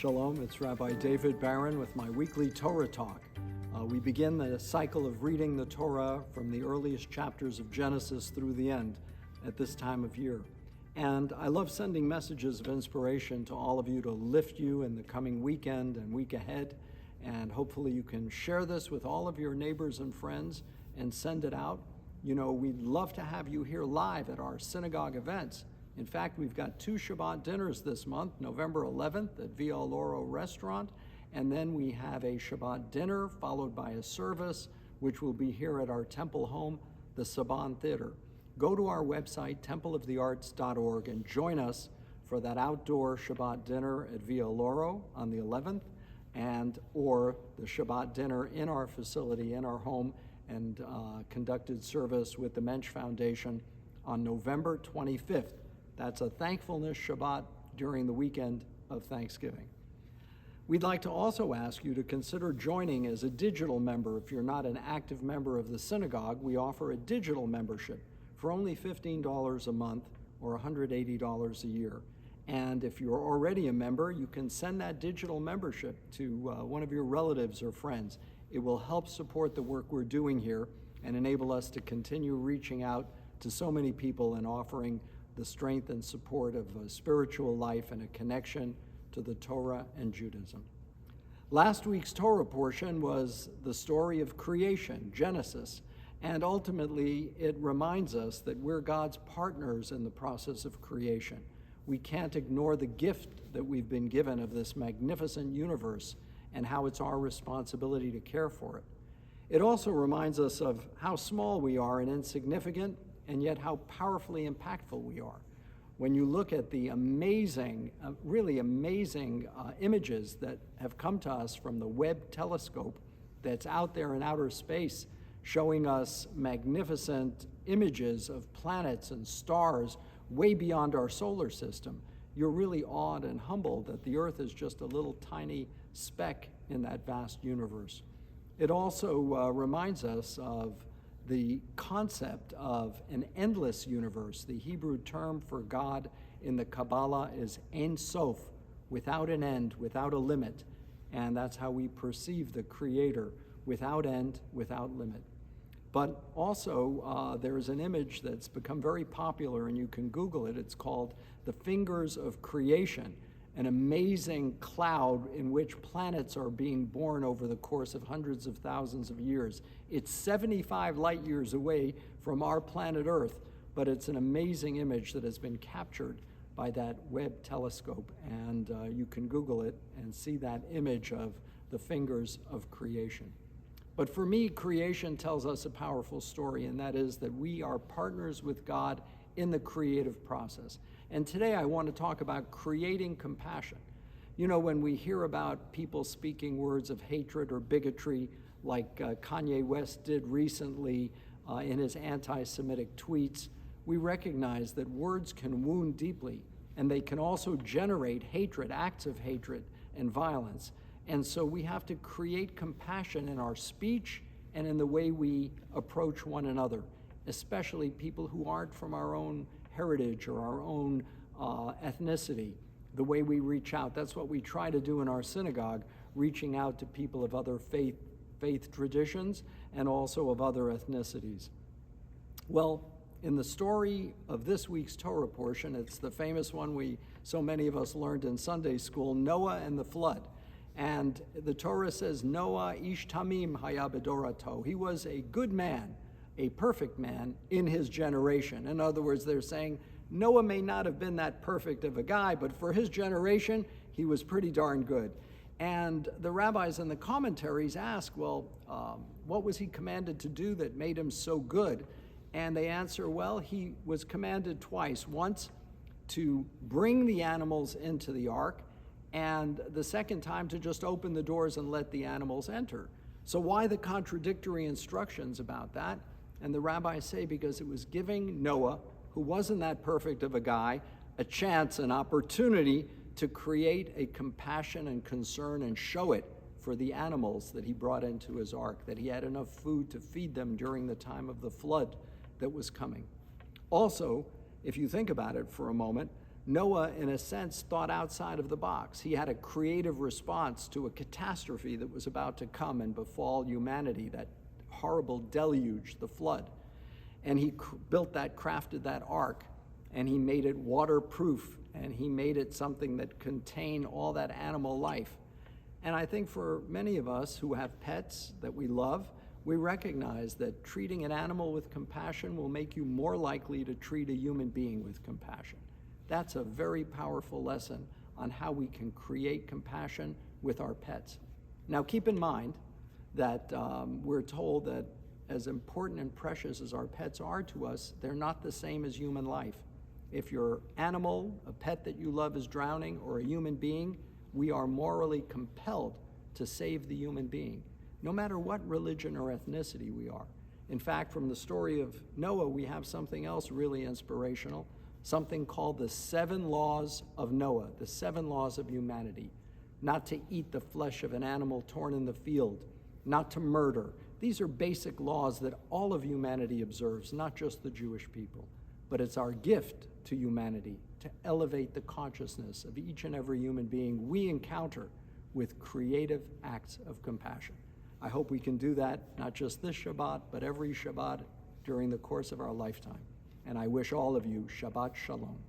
Shalom, it's Rabbi David Barron with my weekly Torah talk. We begin the cycle of reading the Torah from the earliest chapters of Genesis through the end at this time of year. And I love sending messages of inspiration to all of you to lift you in the coming weekend and week ahead. And hopefully you can share this with all of your neighbors and friends and send it out. You know, we'd love to have you here live at our synagogue events. In fact, we've got 2 Shabbat dinners this month, November 11th at Via Loro Restaurant, and then we have a Shabbat dinner followed by a service, which will be here at our temple home, the Saban Theater. Go to our website, templeofthearts.org, and join us for that outdoor Shabbat dinner at Via Loro on the 11th, or the Shabbat dinner in our facility, in our home, and conducted service with the Mensch Foundation on November 25th. That's a thankfulness Shabbat during the weekend of Thanksgiving. We'd like to also ask you to consider joining as a digital member. If you're not an active member of the synagogue, we offer a digital membership for only $15 a month or $180 a year. And if you're already a member, you can send that digital membership to one of your relatives or friends. It will help support the work we're doing here and enable us to continue reaching out to so many people and offering the strength and support of a spiritual life and a connection to the Torah and Judaism. Last week's Torah portion was the story of creation, Genesis, and ultimately it reminds us that we're God's partners in the process of creation. We can't ignore the gift that we've been given of this magnificent universe and how it's our responsibility to care for it. It also reminds us of how small we are and insignificant, and yet how powerfully impactful we are. When you look at the amazing, really amazing images that have come to us from the Webb telescope that's out there in outer space, showing us magnificent images of planets and stars way beyond our solar system, you're really awed and humbled that the Earth is just a little tiny speck in that vast universe. It also reminds us of the concept of an endless universe. The Hebrew term for God in the Kabbalah is Ein Sof, without an end, without a limit. And that's how we perceive the Creator, without end, without limit. But also, there is an image that's become very popular, and you can Google it. It's called the Fingers of Creation, an amazing cloud in which planets are being born over the course of hundreds of thousands of years. It's 75 light years away from our planet Earth, but it's an amazing image that has been captured by that Webb telescope. And you can Google it and see that image of the fingers of creation. But for me, creation tells us a powerful story, and that is that we are partners with God in the creative process. And today I want to talk about creating compassion. You know, when we hear about people speaking words of hatred or bigotry, like Kanye West did recently in his anti-Semitic tweets, we recognize that words can wound deeply, and they can also generate hatred, acts of hatred and violence. And so we have to create compassion in our speech and in the way we approach one another, especially people who aren't from our own heritage or our own ethnicity, the way we reach out. That's what we try to do in our synagogue, reaching out to people of other faith traditions and also of other ethnicities. Well, in the story of this week's Torah portion, it's the famous one so many of us learned in Sunday school, Noah and the flood. And the Torah says, Noah ish tamim haya bedorato. He was a good man, a perfect man in his generation. In other words, they're saying Noah may not have been that perfect of a guy, but for his generation, he was pretty darn good. And the rabbis and the commentaries ask, well, what was he commanded to do that made him so good? And they answer, well, he was commanded twice. Once to bring the animals into the ark, and the second time to just open the doors and let the animals enter. So why the contradictory instructions about that? And the rabbis say because it was giving Noah, who wasn't that perfect of a guy, a chance, an opportunity to create a compassion and concern and show it for the animals that he brought into his ark, that he had enough food to feed them during the time of the flood that was coming. Also, if you think about it for a moment, Noah, in a sense, thought outside of the box. He had a creative response to a catastrophe that was about to come and befall humanity, that horrible deluge, the flood. And he built that, crafted that ark, and he made it waterproof, and he made it something that contained all that animal life. And I think for many of us who have pets that we love, we recognize that treating an animal with compassion will make you more likely to treat a human being with compassion. That's a very powerful lesson on how we can create compassion with our pets. Now, keep in mind that we're told that as important and precious as our pets are to us, they're not the same as human life. If your animal, a pet that you love, is drowning, or a human being, we are morally compelled to save the human being, no matter what religion or ethnicity we are. In fact, from the story of Noah, we have something else really inspirational, something called the 7 laws of Noah, the 7 laws of humanity. Not to eat the flesh of an animal torn in the field, not to murder. These are basic laws that all of humanity observes, not just the Jewish people. But it's our gift to humanity to elevate the consciousness of each and every human being we encounter with creative acts of compassion. I hope we can do that, not just this Shabbat, but every Shabbat during the course of our lifetime. And I wish all of you Shabbat Shalom.